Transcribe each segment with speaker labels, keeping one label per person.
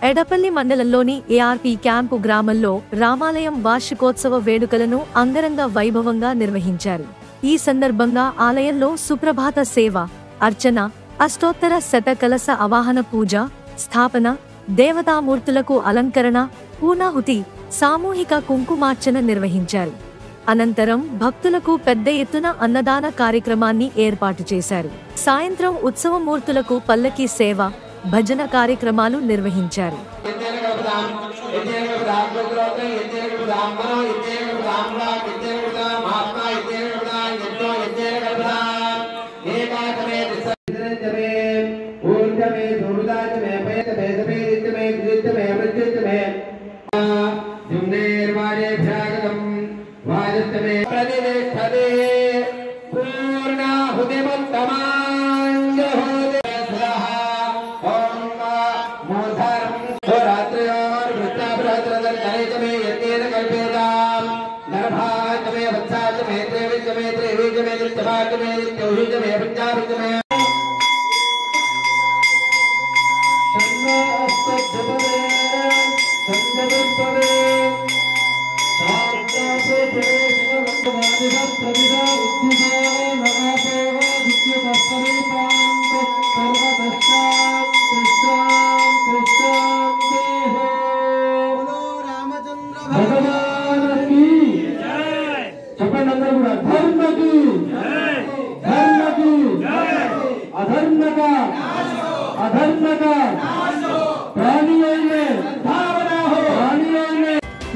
Speaker 1: ఎడపల్లి మండలంలోని ARP camp గ్రామంలో రామాలయం వార్షికోత్సవ వేడుకలను అంగరంగ వైభవంగా నిర్వహించారు. ఈ సందర్భంగా ఆలయంలో సుప్రభాత సేవ, అర్చన, అష్టోత్తర శతకలశ అవాహన పూజ, స్థాపన, దేవతామూర్తులకు అలంకరణ, పూర్ణాహుతి, సామూహిక కుంకుమార్చన నిర్వహించారు. అనంతరం భక్తులకు పెద్ద ఎత్తున అన్నదాన కార్యక్రమాన్ని ఏర్పాటు చేశారు. సాయంత్రం ఉత్సవమూర్తులకు పల్లకీ సేవ, భజన కార్యక్రమాలు నిర్వహించారు.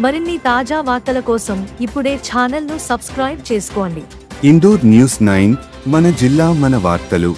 Speaker 1: మరిన్ని తాజా వార్తల కోసం ఇప్పుడే ఛానల్ను సబ్స్క్రైబ్ చేసుకోండి.
Speaker 2: ఇండోర్ న్యూస్ 9 మన జిల్లా మన వార్తలు.